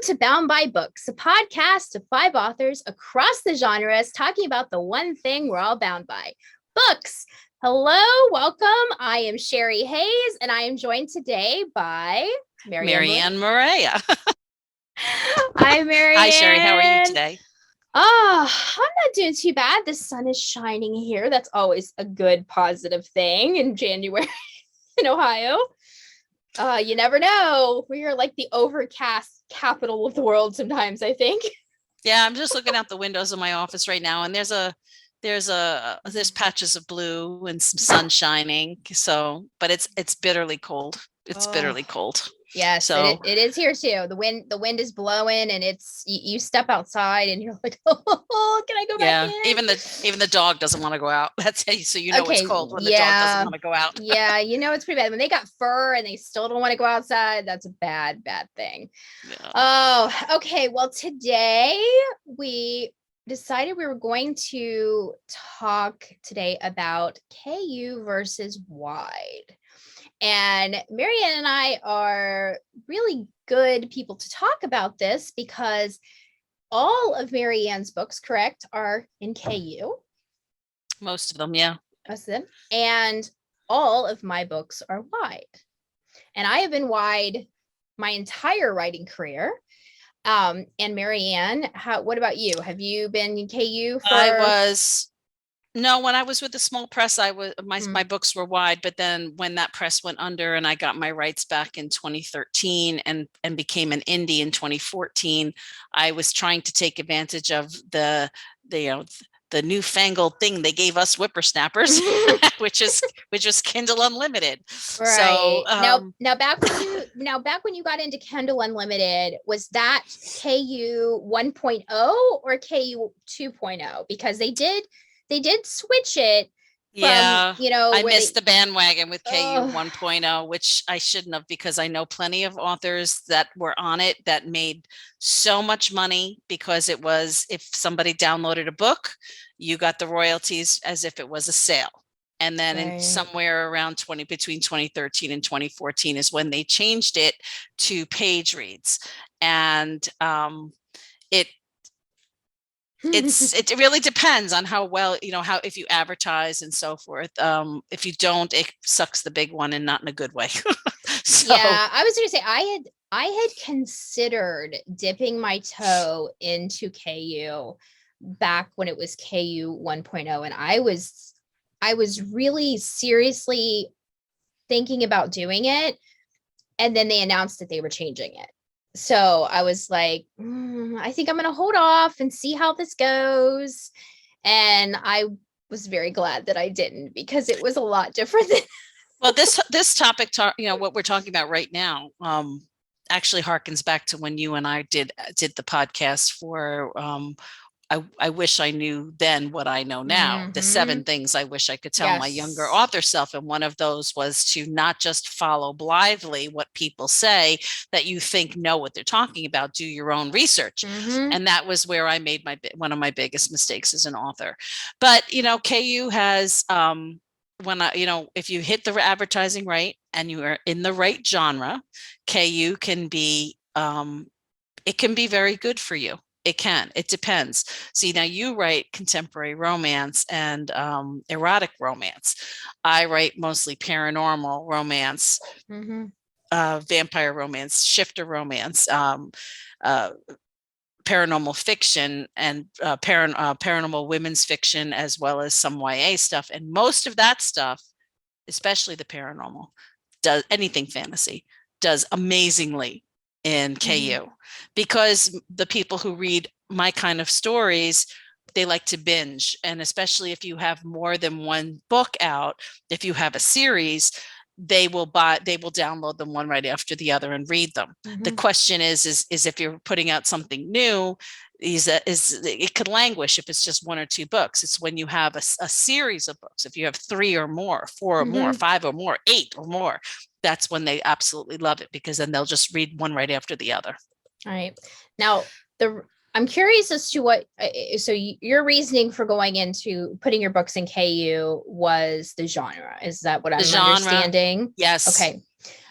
to Bound by Books, a podcast of 5 authors across the genres talking about the one thing we're all bound by, books. Hello, welcome. I am Sherry Hayes, and I am joined today by Marianne Maria. Hi, Marianne. Hi, Sherry. How are you today? Oh, I'm not doing too bad. The sun is shining here. That's always a good, positive thing in January in Ohio. You never know. We are like the overcast capital of the world sometimes, I think. Yeah, I'm just looking out the windows of my office right now, and there's patches of blue and some sun shining. So, but it's bitterly cold. It's bitterly cold. Yes, so it is here too. The wind is blowing, and it's you step outside and you're like, oh, can I go back yeah, in? even the dog doesn't want to go out. That's so you know it's Okay, cold when the dog doesn't yeah, want to go out. yeah, it's pretty bad when they got fur and they still don't want to go outside. That's a bad thing. Yeah. Oh, okay. Well, today we decided we were going to talk today about KU versus Wide. And Marianne and I are really good people to talk about this because all of Marianne's books, correct, are in KU. Most of them, yeah. Most of them. And all of my books are Wide. And I have been Wide my entire writing career. And Marianne, what about you? Have you been in KU for? No, when I was with the small press, my books were Wide, but then when that press went under and I got my rights back in 2013 and became an indie in 2014, I was trying to take advantage of the the newfangled thing they gave us whippersnappers, which was Kindle Unlimited. Right. So now back when you got into Kindle Unlimited, was that KU 1.0 or KU 2.0? Because they did switch it from, yeah, I missed the the bandwagon with KU 1.0, which I shouldn't have, because I know plenty of authors that were on it that made so much money because it was, if somebody downloaded a book, you got the royalties as if it was a sale. And then in somewhere around between 2013 and 2014 is when they changed it to page reads. And it really depends on how well, how, if you advertise and so forth. If you don't, it sucks the big one, and not in a good way. So yeah, I was gonna say I had considered dipping my toe into KU back when it was KU 1.0, and I was really seriously thinking about doing it, and then they announced that they were changing it. So I was like, I think I'm going to hold off and see how this goes. And I was very glad that I didn't, because it was a lot different than well, this topic, what we're talking about right now, actually harkens back to when you and I did the podcast for I wish I knew then what I know now, the 7 things I wish I could tell my younger author self. And one of those was to not just follow blithely what people say that you think know what they're talking about, do your own research. And that was where I made one of my biggest mistakes as an author. But, KU has, if you hit the advertising right and you are in the right genre, KU can be, it can be very good for you. It depends. See, now you write contemporary romance and erotic romance. I write mostly paranormal romance, vampire romance, shifter romance, paranormal fiction, and paranormal women's fiction, as well as some YA stuff. And most of that stuff, especially the paranormal, does anything fantasy, does amazingly in KU, because the people who read my kind of stories, they like to binge. And especially if you have more than one book out, if you have a series, they will download them one right after the other and read them. The question is if you're putting out something new, it could languish if it's just 1 or 2 books. It's when you have a series of books, if you have 3 or more, 4 or more, 5 or more, 8 or more, that's when they absolutely love it, because then they'll just read one right after the other. All right. Now, I'm curious as to what, so your reasoning for going into putting your books in KU was the genre. Is that what I'm understanding? Yes.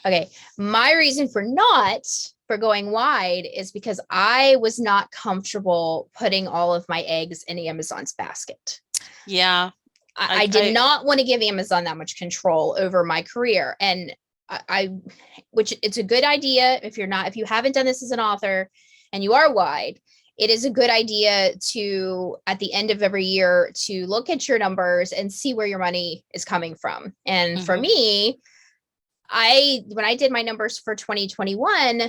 Okay. My reason for not for going wide is because I was not comfortable putting all of my eggs in Amazon's basket. Yeah. I did not want to give Amazon that much control over my career. And which it's a good idea if you haven't done this as an author and you are wide, it is a good idea to, at the end of every year, to look at your numbers and see where your money is coming from. And for me, when I did my numbers for 2021,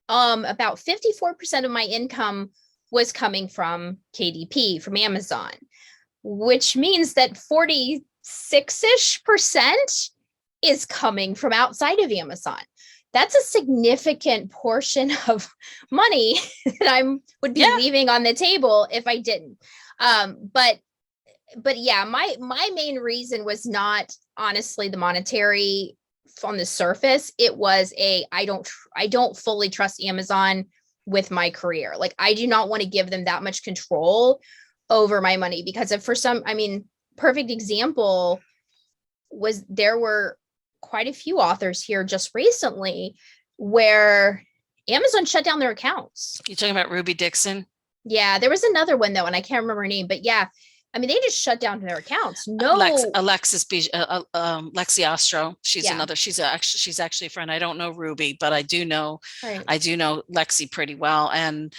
about 54% of my income was coming from KDP, from Amazon, which means that 46-ish% is coming from outside of Amazon. That's a significant portion of money that I would be leaving on the table if I didn't. But yeah, my main reason was not honestly the monetary on the surface. It was I don't fully trust Amazon with my career. Like, I do not want to give them that much control over my money, because if perfect example was, there were quite a few authors here just recently where Amazon shut down their accounts. You're talking about Ruby Dixon? Yeah, there was another one though, and I can't remember her name, but yeah, I mean, they just shut down their accounts. No, Lexi Ostro. She's another. She's actually a friend. I don't know Ruby, but I do know Lexi pretty well. And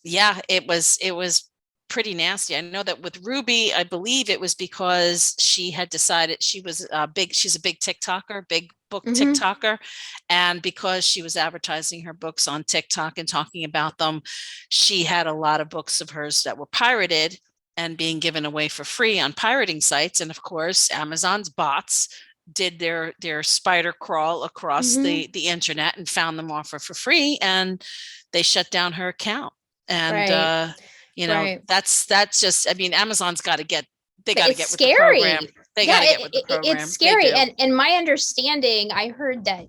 it was pretty nasty. I know that with Ruby, I believe it was because she had decided she's a big TikToker, big book TikToker. And because she was advertising her books on TikTok and talking about them, she had a lot of books of hers that were pirated and being given away for free on pirating sites. And of course, Amazon's bots did their spider crawl across the internet and found them offer for free, and they shut down her account. And that's just, I mean, Amazon's got to get with the program. They got to get with the program. It's scary. And my understanding, I heard that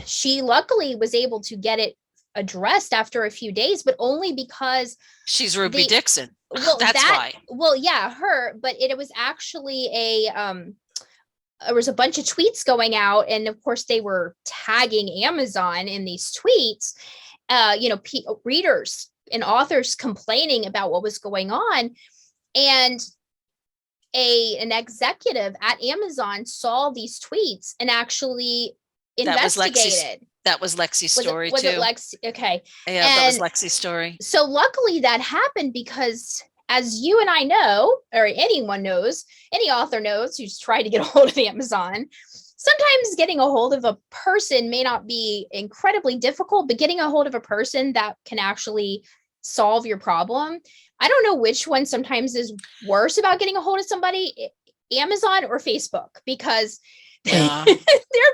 she luckily was able to get it addressed after a few days, but only because she's Ruby Dixon. Well, that's why. Well, yeah, her, but it was actually there was a bunch of tweets going out, and of course they were tagging Amazon in these tweets, readers and authors complaining about what was going on. And an executive at Amazon saw these tweets and actually investigated. That was Lexi's story too. Was it Lexi? Okay. Yeah, that was Lexi's story. So luckily that happened, because as you and I know, or anyone knows, any author knows who's tried to get a hold of Amazon, sometimes getting a hold of a person may not be incredibly difficult, but getting a hold of a person that can actually solve your problem, I don't know which one sometimes is worse about getting a hold of somebody, Amazon or Facebook, because they're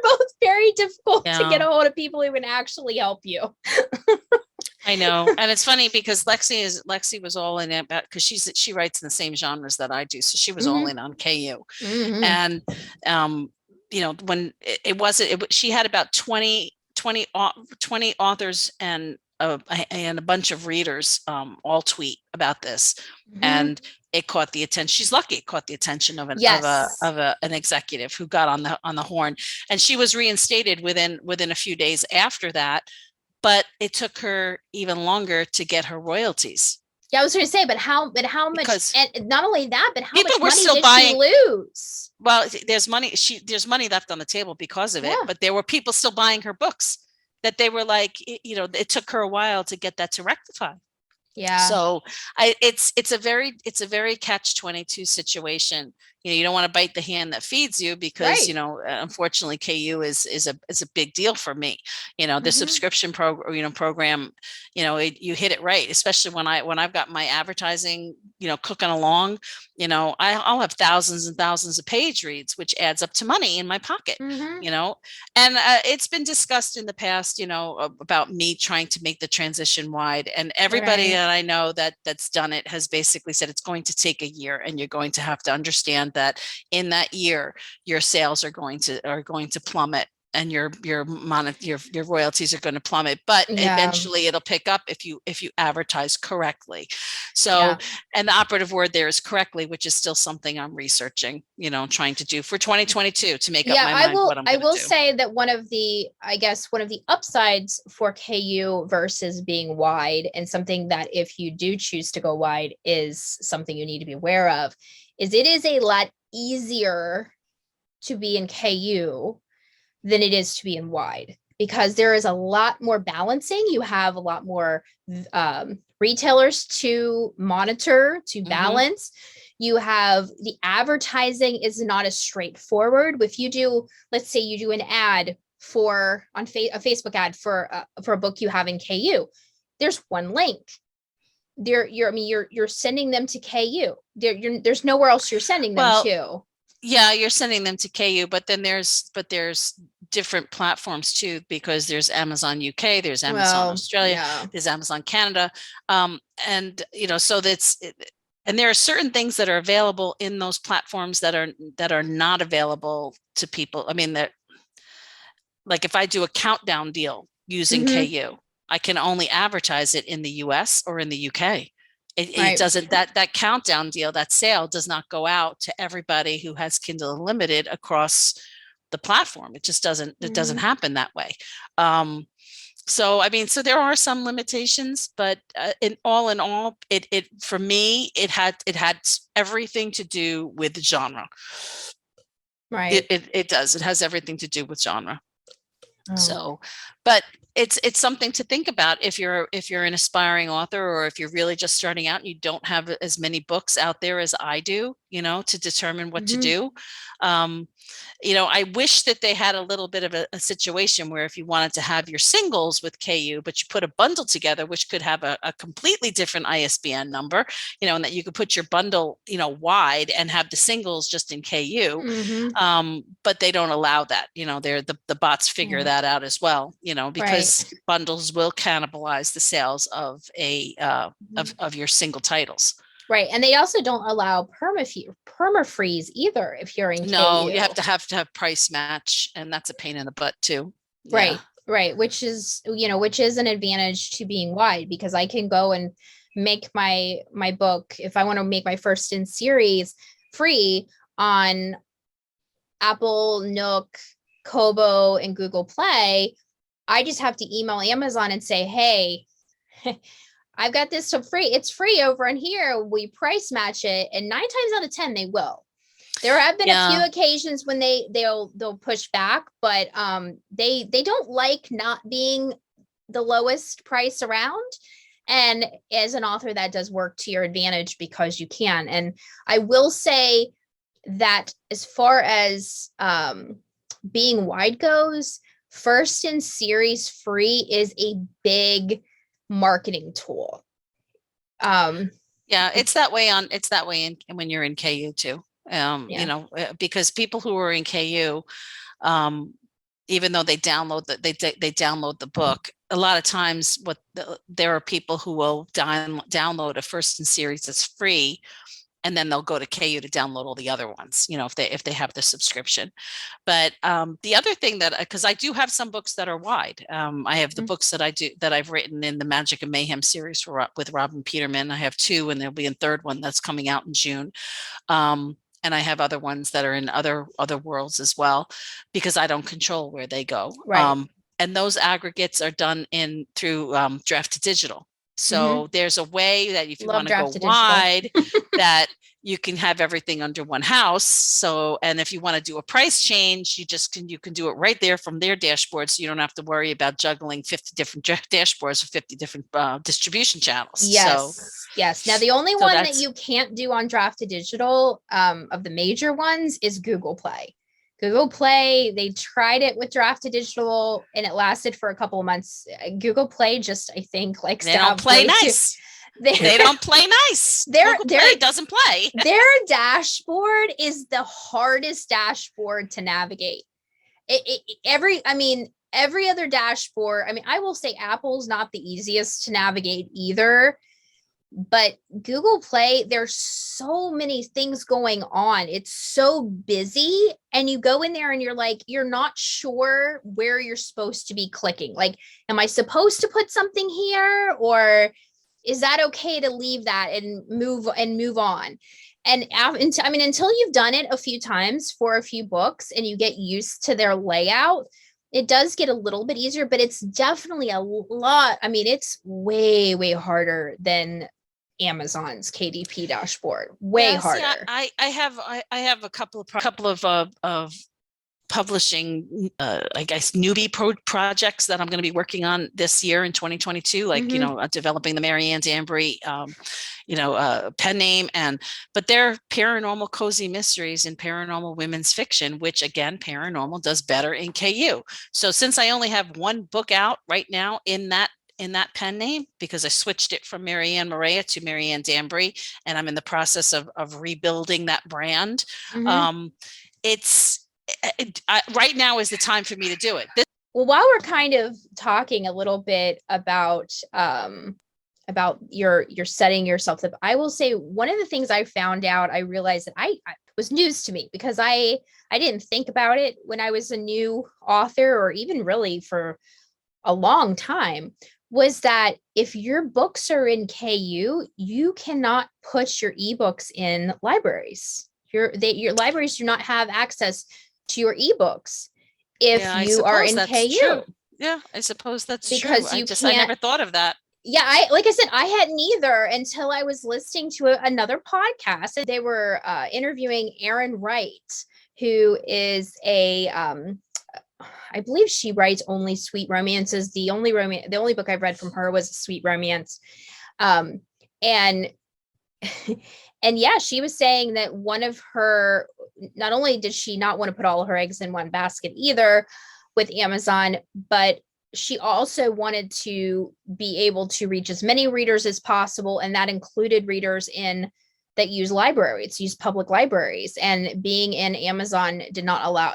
both very difficult to get a hold of people who can actually help you. I know. And it's funny because Lexi was all in it, because she writes in the same genres that I do. So she was all in on KU. And when she had about 20 authors and a bunch of readers all tweet about this, and it caught the attention. She's lucky it caught the attention of an executive who got on the horn, and she was reinstated within a few days after that. But it took her even longer to get her royalties. Yeah, I was going to say, but how much? Because, and not only that, but how much money did she lose? Well, there's money. There's money left on the table because of it. But there were people still buying her books that they were like, it took her a while to get that to rectify. Yeah. So it's a very catch-22 situation. You don't want to bite the hand that feeds you, because unfortunately KU is a big deal for me. The subscription program, you hit it right, especially when I've got my advertising cooking along. I'll have thousands and thousands of page reads, which adds up to money in my pocket. And it's been discussed in the past about me trying to make the transition wide, and everybody that I know that's done it has basically said it's going to take a year, and you're going to have to understand that in that year your sales are going to plummet your royalties are going to plummet, but Yeah. eventually it'll pick up if you advertise correctly. So, Yeah. and the operative word there is correctly, which is still something I'm researching, trying to do for 2022 to make up Yeah, my mind what I'm I going to will do. say that one of the upsides for KU versus being wide, and something that if you do choose to go wide is something you need to be aware of, is it is a lot easier to be in KU than it is to be in wide, because there is a lot more balancing. You have a lot more retailers to monitor, to balance. You have the advertising is not as straightforward. If you do, let's say you do an ad for a Facebook ad for a book you have in KU, there's one link. You're sending them to KU. There's nowhere else you're sending them Well, to. yeah, you're sending them to KU, but then there's different platforms too, because there's Amazon UK, there's Amazon Australia, Yeah. there's Amazon Canada, and so and there are certain things that are available in those platforms that are not available to people. I mean, that, like, if I do a countdown deal using KU, I can only advertise it in the US or in the UK. It doesn't, that countdown deal, that sale does not go out to everybody who has Kindle Unlimited across the platform. It just doesn't happen that way. So, I mean, so there are some limitations, but in all, it for me, it had everything to do with genre. Right. It does. It has everything to do with genre. So, but it's something to think about if you're an aspiring author, or if you're really just starting out and you don't have as many books out there as I do, to determine what to do. I wish that they had a little bit of a situation where if you wanted to have your singles with KU, but you put a bundle together, which could have a completely different ISBN number, and that you could put your bundle, wide and have the singles just in KU. But they don't allow that. They're the bots figure that out as well, because bundles will cannibalize the sales of of your single titles. Right. And they also don't allow permafreeze either if you're in KU. No, you have to have price match, and that's a pain in the butt too. Right. Right. Which is an advantage to being wide, because I can go and make my book, if I want to make my first in series, free on Apple, Nook, Kobo, and Google Play. I just have to email Amazon and say, hey, I've got this for free. It's free over in here. We price match it, and 9 times out of 10 they will. There have been a few occasions when they'll push back, but they don't like not being the lowest price around. And as an author, that does work to your advantage because you can. And I will say that as far as being wide goes, first in series free is a big marketing tool. It's that way when you're in KU too. Because people who are in KU, even though they download the book, a lot of times there are people who will download a first in series that's free, and then they'll go to KU to download all the other ones, if they have the subscription. But the other thing because I do have some books that are wide. I have the books that I've written in the Magic and Mayhem series with Robin Peterman. I have 2, and there'll be a 3rd one that's coming out in June. And I have other ones that are in other worlds as well, because I don't control where they go. And those aggregates are done through Draft to Digital. So there's a way that if you want to go wide, that you can have everything under one house. So, and if you want to do a price change, you can do it right there from their dashboard. So you don't have to worry about juggling 50 different dashboards with 50 different distribution channels. Yes. Now, the only one that you can't do on Draft to Digital of the major ones is Google Play. Google Play, they tried it with Draft to Digital and it lasted for a couple of months. Google Play just, I think, likes they to don't have play nice. They don't play nice. Google Play doesn't play. Their dashboard is the hardest dashboard to navigate. Every other dashboard, I will say Apple's not the easiest to navigate either. But Google Play, there's so many things going on. It's so busy. And you go in there and you're like, you're not sure where you're supposed to be clicking. Like, am I supposed to put something here? Or is that okay to leave that and move on? And I mean, until you've done it a few times for a few books and you get used to their layout, it does get a little bit easier, but it's definitely a lot. I mean, it's way, way harder than Amazon's KDP dashboard. Way Yeah, see, harder. I have a couple of publishing, I guess, newbie projects that I'm going to be working on this year in 2022, like, developing the Marianne Danbury, pen name. But they're paranormal cozy mysteries and paranormal women's fiction, which again, paranormal does better in KU. So since I only have one book out right now in that pen name, because I switched it from Marianne Morea to Marianne Danbury, and I'm in the process of rebuilding that brand. It's right now is the time for me to do it. Well, while we're kind of talking a little bit about your setting yourself up, I will say one of the things I found out, I realized that I was news to me, because I didn't think about it when I was a new author, or even really for a long time, was that if your books are in KU, you cannot put your ebooks in libraries. Your libraries do not have access to your ebooks if you are in KU. True. Yeah, I suppose that's because true. I never thought of that. Yeah, like I said, I hadn't either until I was listening to another podcast. They were interviewing Erin Wright, who is I believe she writes only sweet romances. The only book I've read from her was a sweet romance. And and yeah, she was saying that one of her, not only did she not want to put all her eggs in one basket either with Amazon, but she also wanted to be able to reach as many readers as possible. And that included readers that use libraries, use public libraries. And being in Amazon did not allow,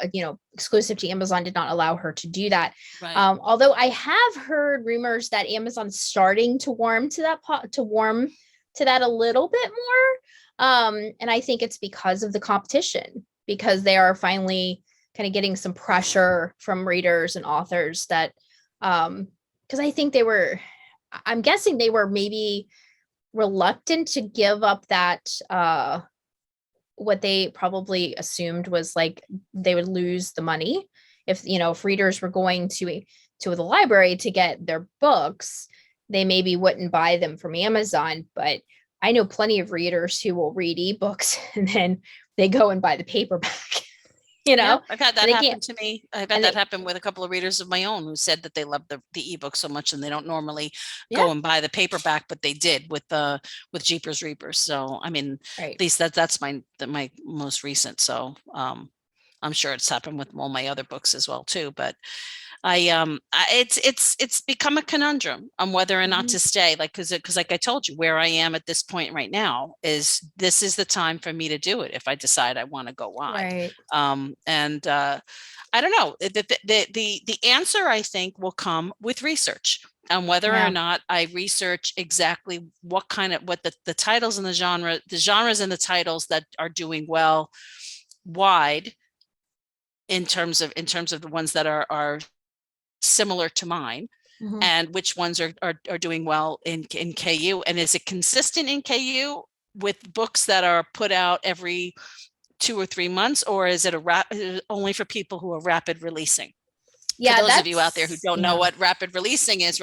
exclusive to Amazon did not allow her to do that. Right. Although I have heard rumors that Amazon's starting to warm to that a little bit more. And I think it's because of the competition, because they are finally kind of getting some pressure from readers and authors that, because I'm guessing they were maybe reluctant to give up that, what they probably assumed was like they would lose the money if readers were going to the library to get their books, they maybe wouldn't buy them from Amazon. But I know plenty of readers who will read ebooks and then they go and buy the paperback. Yeah, I've had that happen to me. I've had that happen with a couple of readers of my own who said that they love the ebook so much and they don't normally go and buy the paperback, but they did with Jeepers Reapers. So I mean, at least that's my most recent. So I'm sure it's happened with all my other books as well too. But it's become a conundrum on whether or not to stay, because like I told you, where I am at this point right now is this is the time for me to do it if I decide I want to go on. Right. And I don't know, the answer I think will come with research on whether or not I research exactly what the titles and the genres and the titles that are doing well wide in terms of the ones that are similar to mine, and which ones are doing well in KU, and is it consistent in KU with books that are put out every 2 or 3 months, or is it only for people who are rapid releasing? Yeah, for those of you out there who don't know what rapid releasing is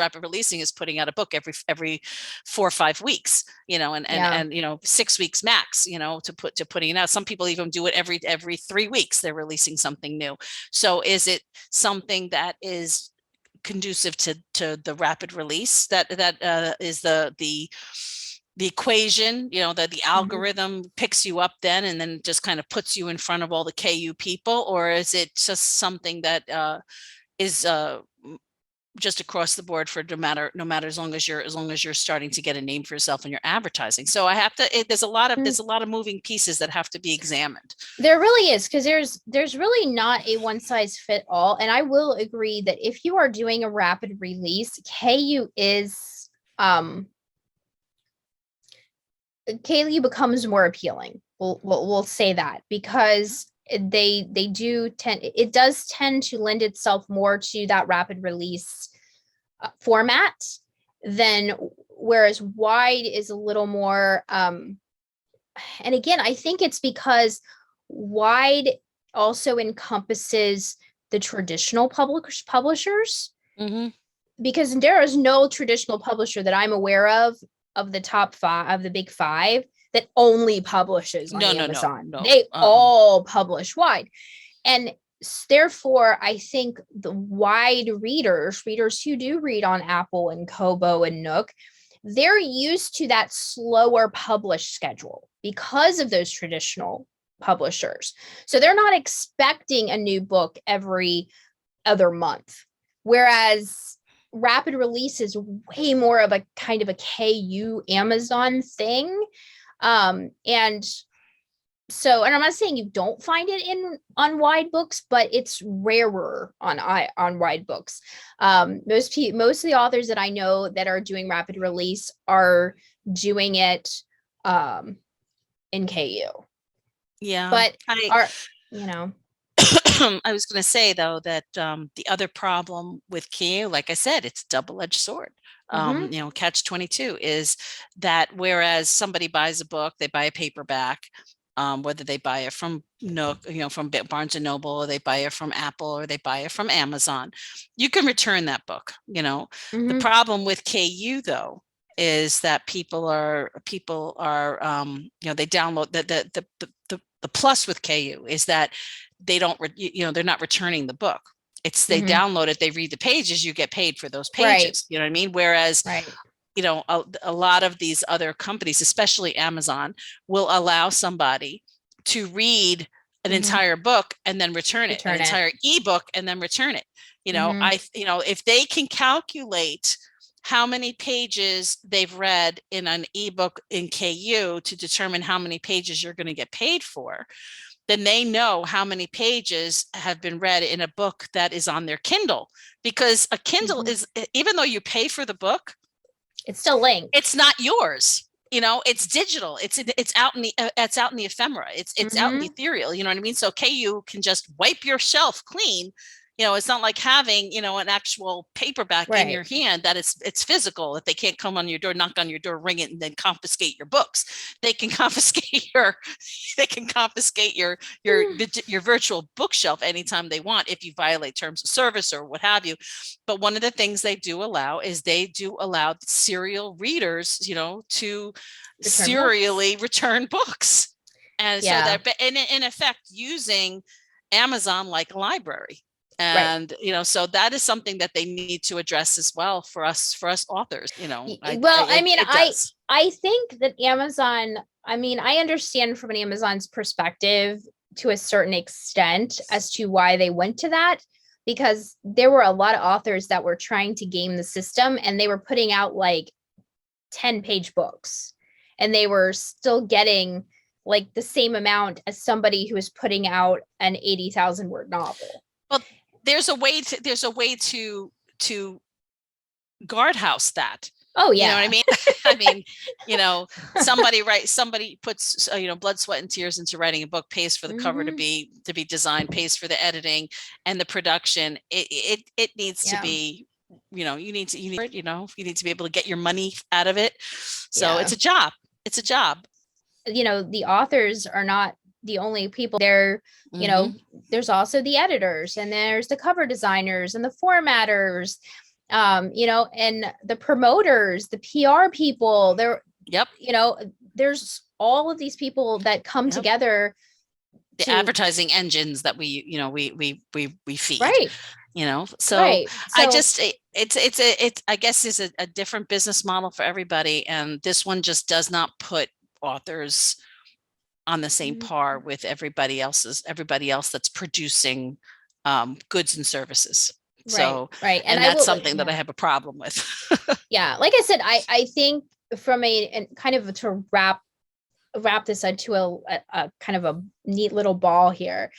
putting out a book every 4 or 5 weeks, and 6 weeks max, to putting it out. Some people even do it every 3 weeks. They're releasing something new. So is it something that is conducive to the rapid release that is the equation, the algorithm picks you up then and then just kind of puts you in front of all the KU people? Or is it just something that is just across the board for no matter as long as you're starting to get a name for yourself and you're advertising? So there's a lot of moving pieces that have to be examined. There really is, because there's really not a one size fit all. And I will agree that if you are doing a rapid release, KU is KU becomes more appealing. We'll say that, because they do tend, it does tend to lend itself more to that rapid release format than, whereas wide is a little more and again, I think it's because wide also encompasses the traditional publishers, Mhm. because there is no traditional publisher that I'm aware of the top five, of the big five, that only publishes on No, no, no, Amazon. no. They all publish wide. And therefore, I think the wide readers who do read on Apple and Kobo and Nook, they're used to that slower publish schedule because of those traditional publishers. So they're not expecting a new book every other month. Whereas rapid release is way more of a kind of a KU Amazon thing. And so, and I'm not saying you don't find it in on wide books, but it's rarer on wide books. Most of the authors that I know that are doing rapid release are doing it in KU, Yeah. but are, you know, I was going to say though that the other problem with KU, like I said, it's a double-edged sword. mm-hmm. Catch 22 is that whereas somebody buys a book, they buy a paperback, whether they buy it from Nook, from Barnes and Noble, or they buy it from Apple, or they buy it from Amazon, you can return that book. The Mm-hmm. problem with KU though is that people are they download the plus with KU is that they don't they're not returning the book. It's they Mm-hmm. download it, they read the pages, you get paid for those Right, pages. You know what I mean? Whereas right. a lot of these other companies, especially Amazon, will allow somebody to read an Mm-hmm. entire book and then return it, an Return it. entire ebook and then return it. Mm-hmm. If they can calculate how many pages they've read in an ebook in KU to determine how many pages you're going to get paid for, then they know how many pages have been read in a book that is on their Kindle. Because a Kindle Mm-hmm. is, even though you pay for the book, It's still linked. it's not yours. It's digital. It's out in the ephemera. It's out in the Mm-hmm. ethereal. You know what I mean? So KU can just wipe your shelf clean. It's not like having an actual paperback in Right. your hand that it's physical, that they can't come on your door, knock on your door, ring it, and then confiscate your books. They can confiscate your virtual bookshelf anytime they want if you violate terms of service or what have you. But one of the things they do allow is they do allow serial readers, to Return books. serially return books. And so Yeah. they're in effect using Amazon like a library. Right. And so that is something that they need to address as well for us authors. Well, I mean, It does. I think that Amazon, I mean, I understand from an Amazon's perspective to a certain extent as to why they went to that, because there were a lot of authors that were trying to game the system, and they were putting out like 10-page books, and they were still getting like the same amount as somebody who was putting out an 80,000 word novel. Well, there's a way to guardhouse that. Oh yeah. You know what I mean? I mean, somebody puts blood, sweat, and tears into writing a book, pays for the cover to be designed, pays for the editing and the production. It needs to be, you need to be able to get your money out of it. So it's a job. It's a job. The authors are not the only people there. There's also the editors, and there's the cover designers and the formatters, and the promoters, the PR people there. Yep. There's all of these people that come together. The advertising engines that we feed. Right. So right. I guess is a different business model for everybody. And this one just does not put authors on the same par with everybody else that's producing goods and services. Right, so right. And that's something that I have a problem with. Yeah, like I said, I think from a kind of to wrap this into a kind of a neat little ball here.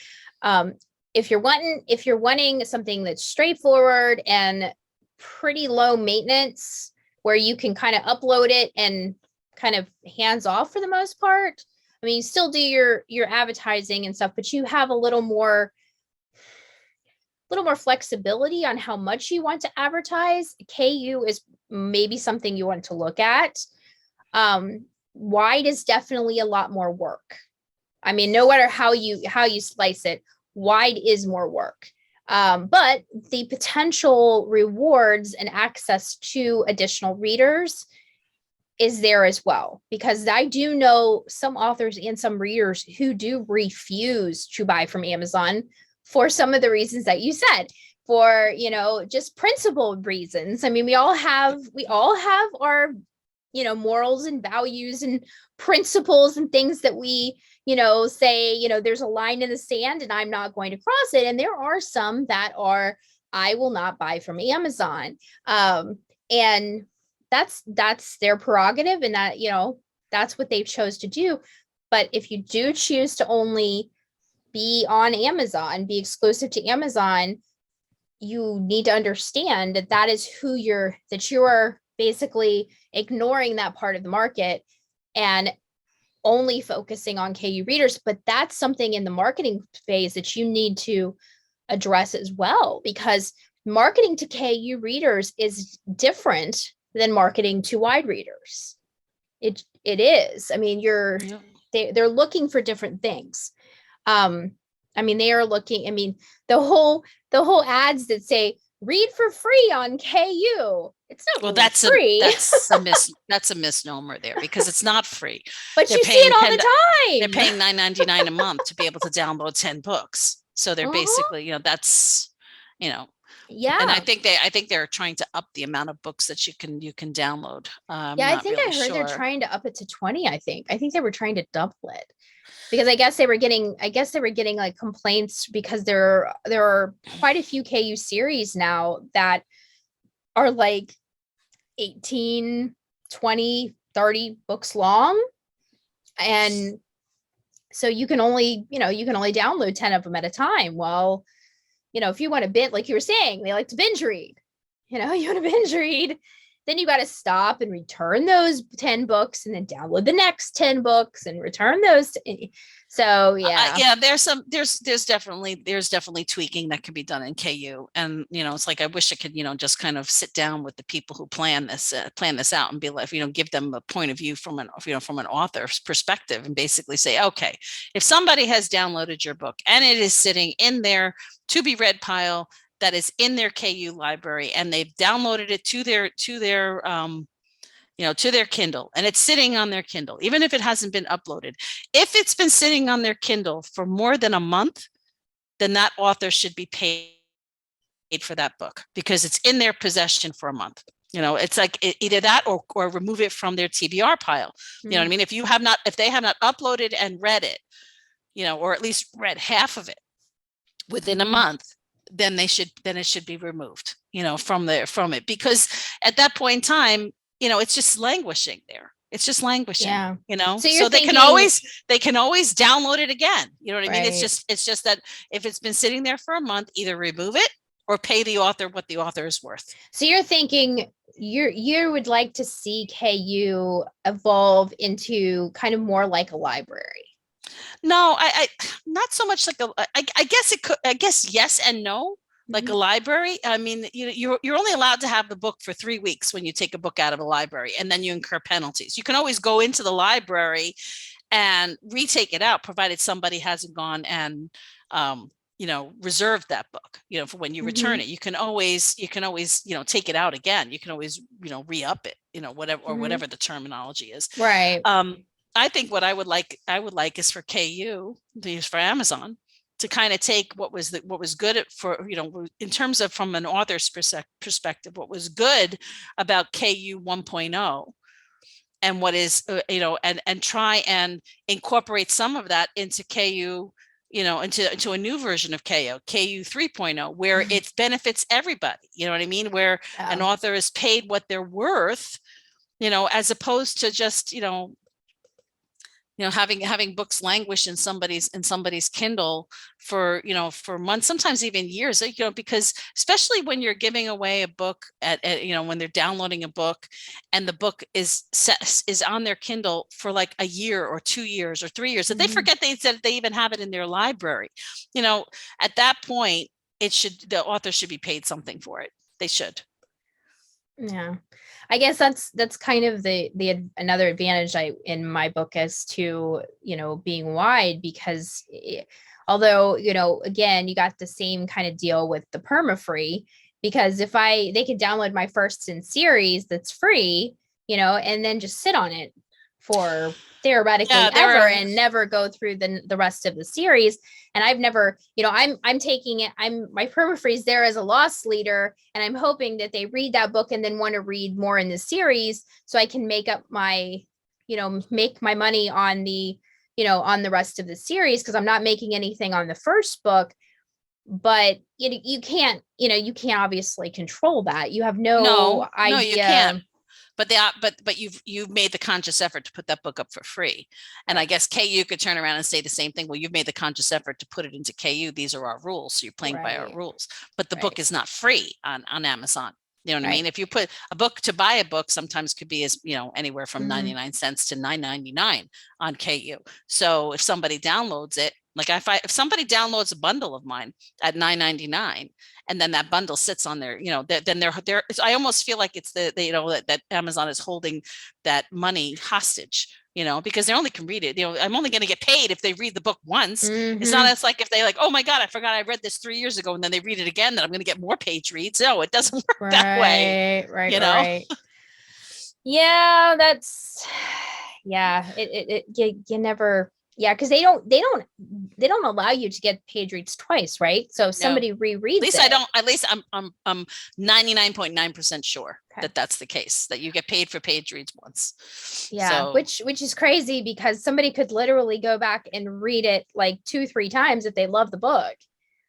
If you're wanting something that's straightforward and pretty low maintenance, where you can kind of upload it and kind of hands off for the most part. I mean, you still do your advertising and stuff, but you have a little more flexibility on how much you want to advertise. KU is maybe something you want to look at. Wide is definitely a lot more work. I mean, no matter how you slice it, wide is more work. But the potential rewards and access to additional readers is there as well, because I do know some authors and some readers who do refuse to buy from Amazon for some of the reasons that you said, for, just principled reasons. I mean, we all have our, morals and values and principles and things that we, say, there's a line in the sand and I'm not going to cross it. And there are some that are, I will not buy from Amazon. And that's their prerogative, and that, that's what they chose to do. But if you do choose to only be on Amazon, be exclusive to Amazon, you need to understand that that is you're basically ignoring that part of the market and only focusing on KU readers. But that's something in the marketing phase that you need to address as well, because marketing to KU readers is different than marketing to wide readers. It is. I mean, they're looking for different things. I mean, they are looking, I mean, the whole ads that say read for free on KU. It's not really free. That's a misnomer there, because it's not free. But you see it all the time. They're paying $9.99 a month to be able to download 10 books. So they're basically, that's, yeah. And I think they're trying to up the amount of books that you can download. I think I heard they're trying to up it to 20. I think they were trying to double it, because I guess they were getting like complaints, because there are quite a few KU series now that are like 18, 20, 30 books long. And so you can only download 10 of them at a time. Well, if you want to binge, like you were saying, they like to binge read, you want to binge read, then you got to stop and return those 10 books and then download the next 10 books and return those. So yeah. There's definitely tweaking that can be done in KU. And, it's like, I wish I could, just kind of sit down with the people who plan this out and be like, give them a point of view from an author's perspective, and basically say, okay, if somebody has downloaded your book and it is sitting in their to be read pile that is in their KU library, and they've downloaded it to their Kindle, and it's sitting on their Kindle, even if it hasn't been uploaded. If it's been sitting on their Kindle for more than a month, then that author should be paid for that book, because it's in their possession for a month. It's like either that or remove it from their TBR pile. You know what I mean? If they have not uploaded and read it, or at least read half of it within a month, then it should be removed, from it, because at that point in time, it's just languishing there. It's just languishing, so they can always download it again. You know what I mean? It's just that if it's been sitting there for a month, either remove it or pay the author what the author is worth. So you're thinking you would like to see KU evolve into kind of more like a library. No, I not so much like I guess it could. I guess yes and no. Like a library. I mean, you're only allowed to have the book for 3 weeks when you take a book out of a library, and then you incur penalties. You can always go into the library and retake it out, provided somebody hasn't gone and reserved that book. For when you return it, you can always take it out again. You can always re-up it. Whatever the terminology is. Right. I think what I would like is for KU, for Amazon, to kind of take what was good for, in terms of from an author's perspective, what was good about KU 1.0, and what is, and try and incorporate some of that into KU, into a new version of KU 3.0, where it benefits everybody. You know what I mean? Where an author is paid what they're worth, as opposed to just, having books languish in somebody's Kindle for, for months, sometimes even years, because especially when you're giving away a book when they're downloading a book, and the book is on their Kindle for like a year or 2 years or 3 years, that they forget they even have it in their library. At that point, the author should be paid something for it. They should. Yeah. I guess that's kind of the another advantage in my book as to, being wide, because although, again, you got the same kind of deal with the perma-free, because they could download my first in series that's free, and then just sit on it for theoretically ever and never go through the rest of the series. And I've never, I'm taking it, my permafreeze there as a loss leader, and I'm hoping that they read that book and then want to read more in the series, so I can make up make my money on on the rest of the series, because I'm not making anything on the first book. But you can't obviously control that. You have no idea. No, you can't. But you've made the conscious effort to put that book up for free. And I guess KU could turn around and say the same thing. Well, you've made the conscious effort to put it into KU. These are our rules. So you're playing by our rules. But the book is not free on Amazon. You know what I mean? If you put a book, to buy a book sometimes could be as, anywhere from 99 cents to $9.99 on KU. So if somebody downloads it, like if somebody downloads a bundle of mine at $9.99, and then that bundle sits on there, then they're I almost feel like it's that Amazon is holding that money hostage, because they only can read it. I'm only going to get paid if they read the book once. It's not as like if they oh my God, I forgot I read this 3 years ago, and then they read it again, that I'm going to get more page reads. No, it doesn't work that way. Right. Yeah, that's, you never. Yeah, because they don't allow you to get page reads twice, right? So if somebody rereads at least it. At least I'm 99.9% sure that that's the case, that you get paid for page reads once. Yeah, so, which is crazy, because somebody could literally go back and read it like 2-3 times if they love the book,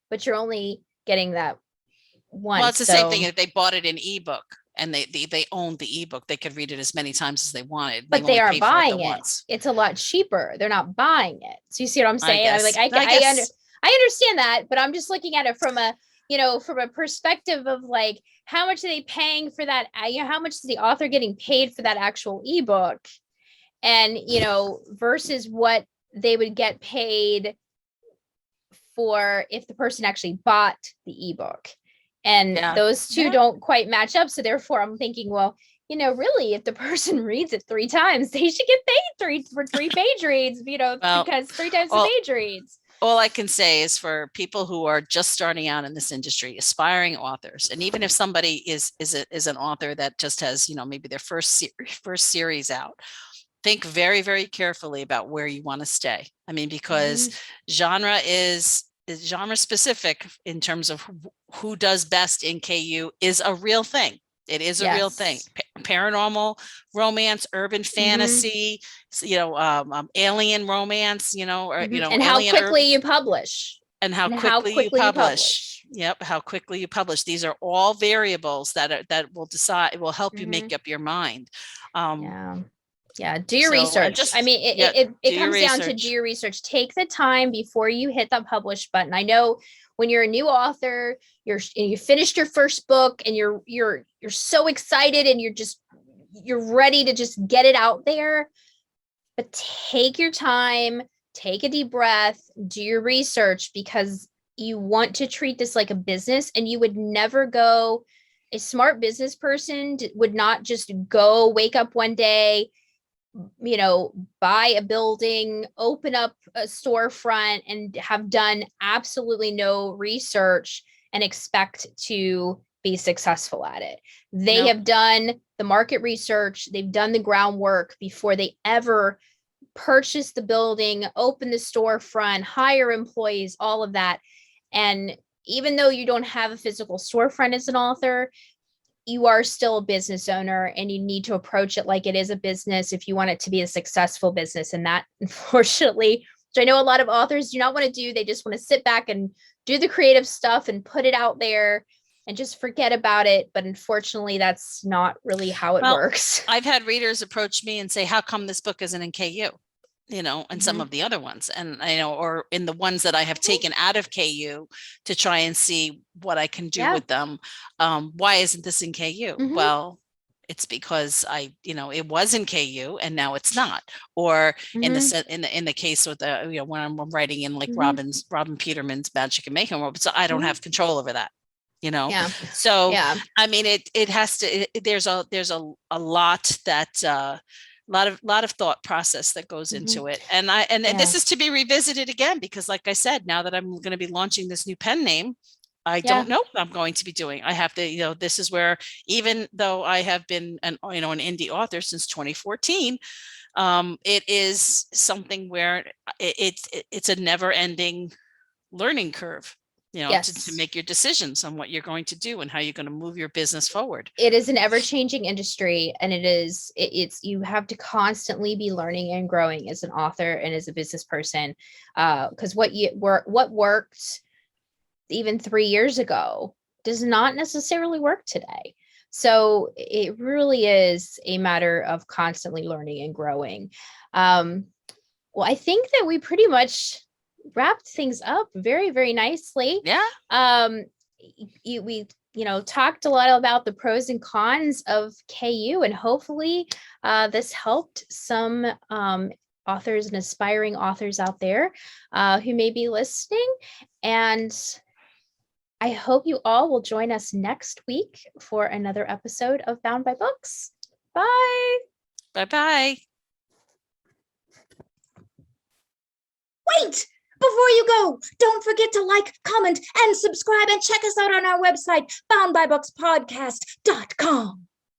but you're only getting that once. Well, it's the same thing if they bought it in ebook and they owned the ebook, they could read it as many times as they wanted. But they are buying it. It's a lot cheaper. They're not buying it. So you see what I'm saying? I understand that, but I'm just looking at it from a perspective of like, how much are they paying for that? How much is the author getting paid for that actual ebook? And, versus what they would get paid for if the person actually bought the ebook. And those two don't quite match up. So therefore I'm thinking, well, really, if the person reads it 3 times, they should get paid for 3 page reads, because 3 times the page reads. All I can say is, for people who are just starting out in this industry, aspiring authors, and even if somebody is an author that just has, maybe their first series out, think very, very carefully about where you want to stay. I mean, because genre is genre specific in terms of who does best in KU is a real thing. It is a real thing. Paranormal romance, urban fantasy, alien romance, and how quickly you publish. And how quickly you publish. Yep, how quickly you publish. These are all variables that will help you make up your mind. Do your research. It comes down to do your research. Take the time before you hit the publish button. I know when you're a new author, you finished your first book and you're so excited and you're ready to just get it out there. But take your time, take a deep breath, do your research, because you want to treat this like a business, and you would never go. A smart business person would not just go wake up one day, buy a building, open up a storefront, and have done absolutely no research and expect to be successful at it. They have done the market research, they've done the groundwork before they ever purchase the building, open the storefront, hire employees, all of that. And even though you don't have a physical storefront as an author, you are still a business owner, and you need to approach it like it is a business if you want it to be a successful business. And that, unfortunately, which I know a lot of authors do not want to do, they just want to sit back and do the creative stuff and put it out there and just forget about it. But unfortunately, that's not really how it works. I've had readers approach me and say, how come this book isn't in KU? and some of the other ones. And or in the ones that I have taken out of KU to try and see what I can do with them. Why isn't this in KU? Well, it's because it was in KU and now it's not. Or in the case with the, when I'm writing in like Robin Peterman's Magic and Mayhem World, so I don't have control over that. So I mean, it has to. There's a lot that. Lot of thought process that goes into it, and this is to be revisited again, because like I said, now that I'm going to be launching this new pen name, I don't know what I'm going to be doing. I have to, this is where, even though I have been an indie author since 2014, it is something where it's a never ending learning curve. To make your decisions on what you're going to do and how you're going to move your business forward. It is an ever-changing industry, and it's you have to constantly be learning and growing as an author and as a business person, because what worked even 3 years ago does not necessarily work today. So it really is a matter of constantly learning and growing. Well, I think that we pretty much wrapped things up very, very nicely. We talked a lot about the pros and cons of KU, and hopefully this helped some authors and aspiring authors out there who may be listening. And I hope you all will join us next week for another episode of Bound by Books. Bye. Bye-bye. Wait! Before you go, don't forget to like, comment, and subscribe, and check us out on our website, boundbybookspodcast.com.